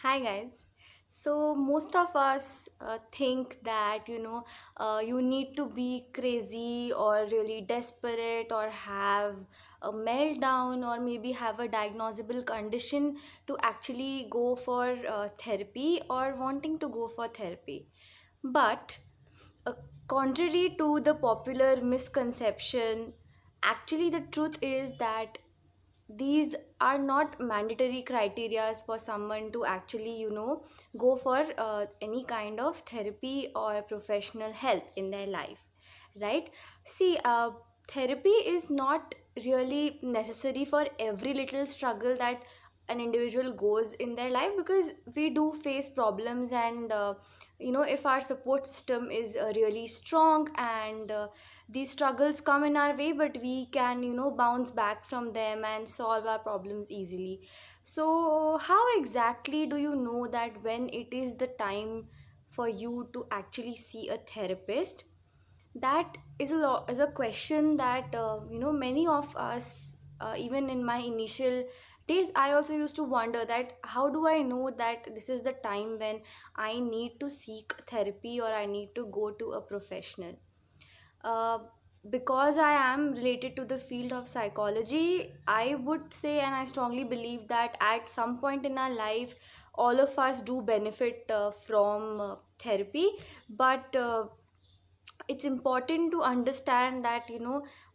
Hi guys. So most of us think that you need to be crazy or really desperate or have a meltdown or maybe have a diagnosable condition to actually go for therapy or wanting to go for therapy. But uh, contrary to the popular misconception, actually the truth is that these are not mandatory criterias for someone to actually go for any kind of therapy or professional help in their life, right? See, therapy is not really necessary for every little struggle that an individual goes in their life, because we do face problems, and if our support system is really strong, and these struggles come in our way, but we can bounce back from them and solve our problems easily. So how exactly do you know that when it is the time for you to actually see a therapist? That is a question that many of us, even in my initial days, I also used to wonder that how do I know that this is the time when I need to seek therapy or I need to go to a professional. uh, because I am related to the field of psychology, I would say and I strongly believe that at some point in our life, all of us do benefit from therapy. But it's important to understand that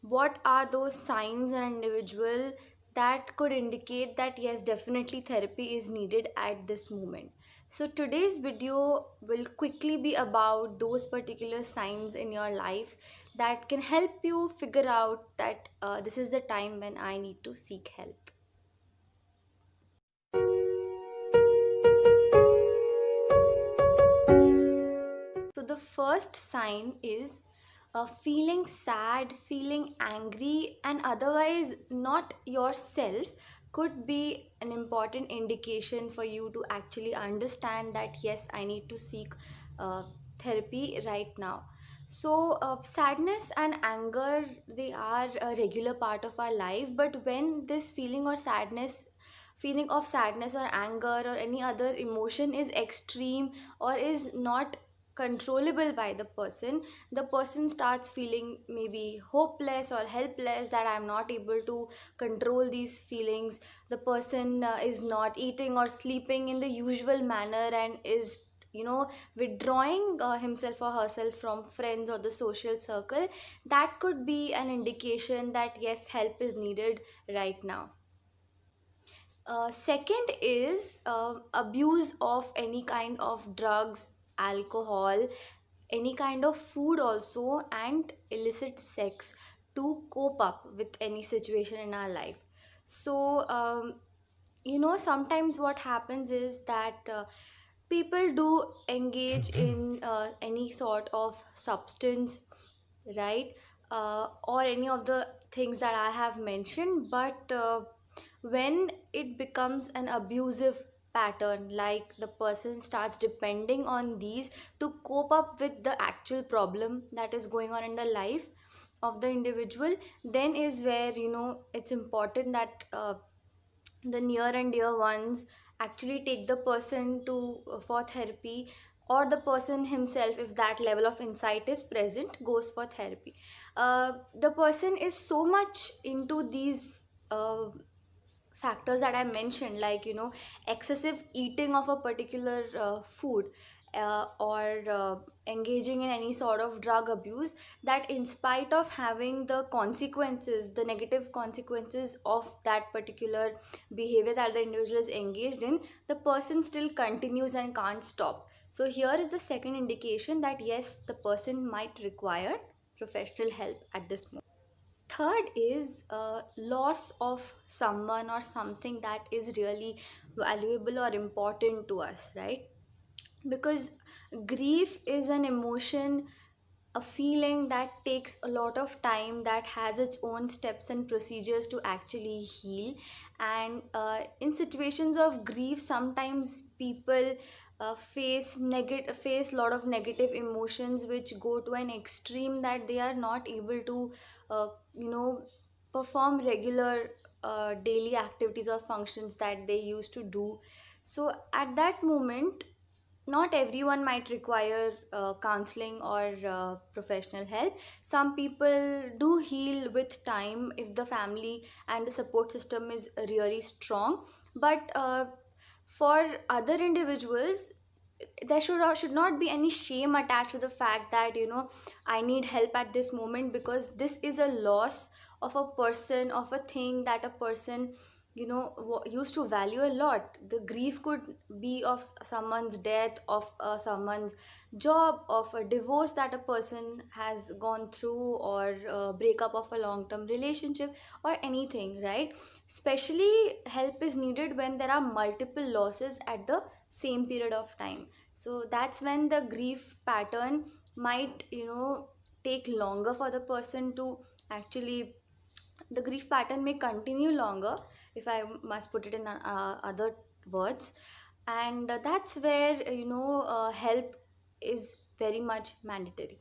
what are those signs in an individual that could indicate that yes, definitely therapy is needed at this moment. So today's video will quickly be about those particular signs in your life that can help you figure out that this is the time when I need to seek help. So the first sign is feeling sad, feeling angry, and otherwise not yourself could be an important indication for you to actually understand that yes, I need to seek uh, therapy right now. So sadness and anger, they are a regular part of our life, but when this feeling of sadness or anger or any other emotion is extreme or is not controllable by the person starts feeling maybe hopeless or helpless, that I'm not able to control these feelings. The person is not eating or sleeping in the usual manner and is withdrawing himself or herself from friends or the social circle. That could be an indication that yes, help is needed right now. Second is abuse of any kind of drugs, alcohol, any kind of food also, and illicit sex to cope up with any situation in our life. So sometimes what happens is that people do engage in any sort of substance, right? Or any of the things that I have mentioned, but when it becomes an abusive pattern, like the person starts depending on these to cope up with the actual problem that is going on in the life of the individual, then is where it's important that the near and dear ones actually take the person to for therapy, or the person himself, if that level of insight is present, goes for therapy. The person is so much into these factors that I mentioned, like excessive eating of a particular food, or engaging in any sort of drug abuse, that in spite of having the consequences, the negative consequences of that particular behavior that the individual is engaged in, the person still continues and can't stop. So here is the second indication that yes, the person might require professional help at this moment. Third is loss of someone or something that is really valuable or important to us, right? Because grief is an emotion, a feeling that takes a lot of time, that has its own steps and procedures to actually heal. And in situations of grief, sometimes people face a lot of negative emotions, which go to an extreme that they are not able to uh, you know perform regular daily activities or functions that they used to do. So at that moment, not everyone might require counseling or professional help. Some people do heal with time if the family and the support system is really strong. But for other individuals, there should not be any shame attached to the fact that, I need help at this moment, because this is a loss of a person, of a thing that a person used to value a lot. The grief could be of someone's death, of someone's job, of a divorce that a person has gone through, or breakup of a long term relationship, or anything, right? Especially help is needed when there are multiple losses at the same period of time. So that's when the grief pattern might take longer for the person to actually, the grief pattern may continue longer, if I must put it in other words. And that's where help is very much mandatory.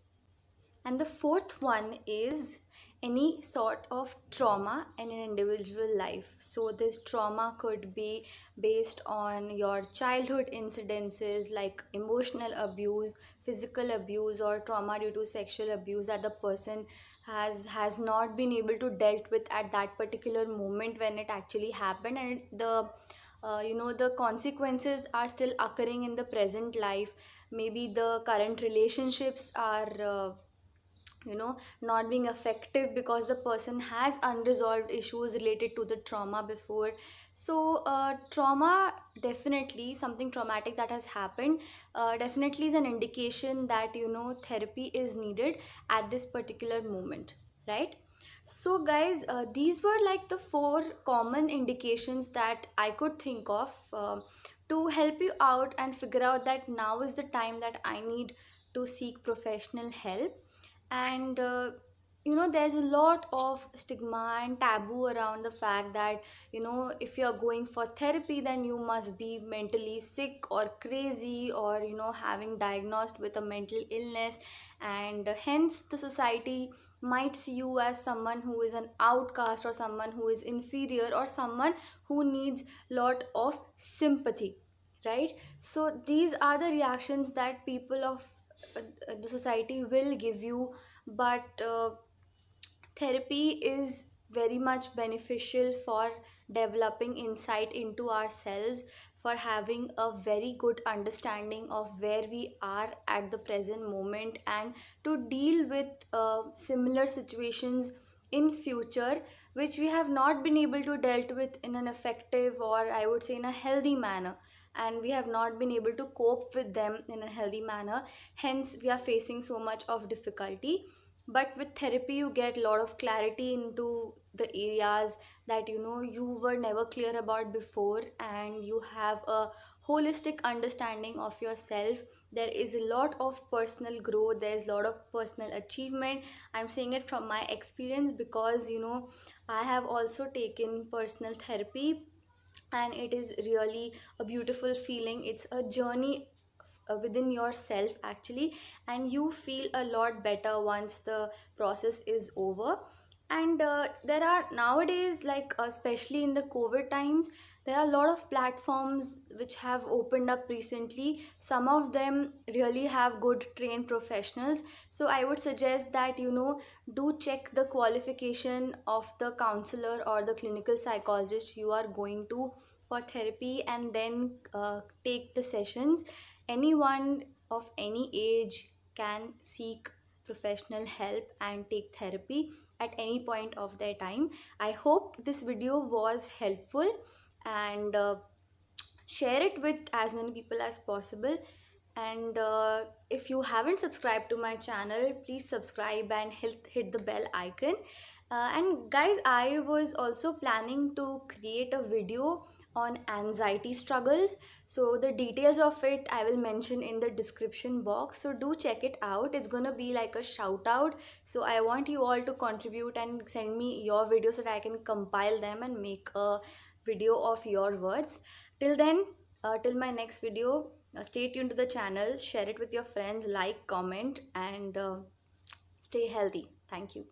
And the fourth one is any sort of trauma in an individual life. So, this trauma could be based on your childhood incidences like emotional abuse, physical abuse, or trauma due to sexual abuse that the person has not been able to dealt with at that particular moment when it actually happened, and the consequences are still occurring in the present life. Maybe the current relationships are not being effective because the person has unresolved issues related to the trauma before. So trauma, definitely something traumatic that has happened, definitely is an indication that therapy is needed at this particular moment, right? So guys, these were like the four common indications that I could think of to help you out and figure out that now is the time that I need to seek professional help. And there's a lot of stigma and taboo around the fact that if you're going for therapy, then you must be mentally sick or crazy, or having diagnosed with a mental illness. And hence the society might see you as someone who is an outcast, or someone who is inferior, or someone who needs lot of sympathy, right? So these are the reactions that people of the society will give you. But therapy is very much beneficial for developing insight into ourselves, for having a very good understanding of where we are at the present moment, and to deal with similar situations in future which we have not been able to dealt with in an effective, or I would say in a healthy manner, and we have not been able to cope with them in a healthy manner. Hence we are facing so much of difficulty. But with therapy you get a lot of clarity into the areas that you were never clear about before, and you have a holistic understanding of yourself. There is a lot of personal growth, there's a lot of personal achievement. I'm saying it from my experience, because I have also taken personal therapy, and it is really a beautiful feeling. It's a journey within yourself actually, and you feel a lot better once the process is over. And there are nowadays, like especially in the COVID times, there are a lot of platforms which have opened up recently. Some of them really have good trained professionals, so I would suggest that do check the qualification of the counselor or the clinical psychologist you are going to for therapy, and then take the sessions. Anyone of any age can seek professional help and take therapy at any point of their time. I hope this video was helpful, and share it with as many people as possible. And if you haven't subscribed to my channel, please subscribe and hit the bell icon. And guys, I was also planning to create a video on anxiety struggles, so the details of it I will mention in the description box, so do check it out. It's gonna be like a shout out, so I want you all to contribute and send me your videos so that I can compile them and make a video of your words. Till then, till my next video, stay tuned to the channel, share it with your friends, like, comment, and stay healthy. Thank you.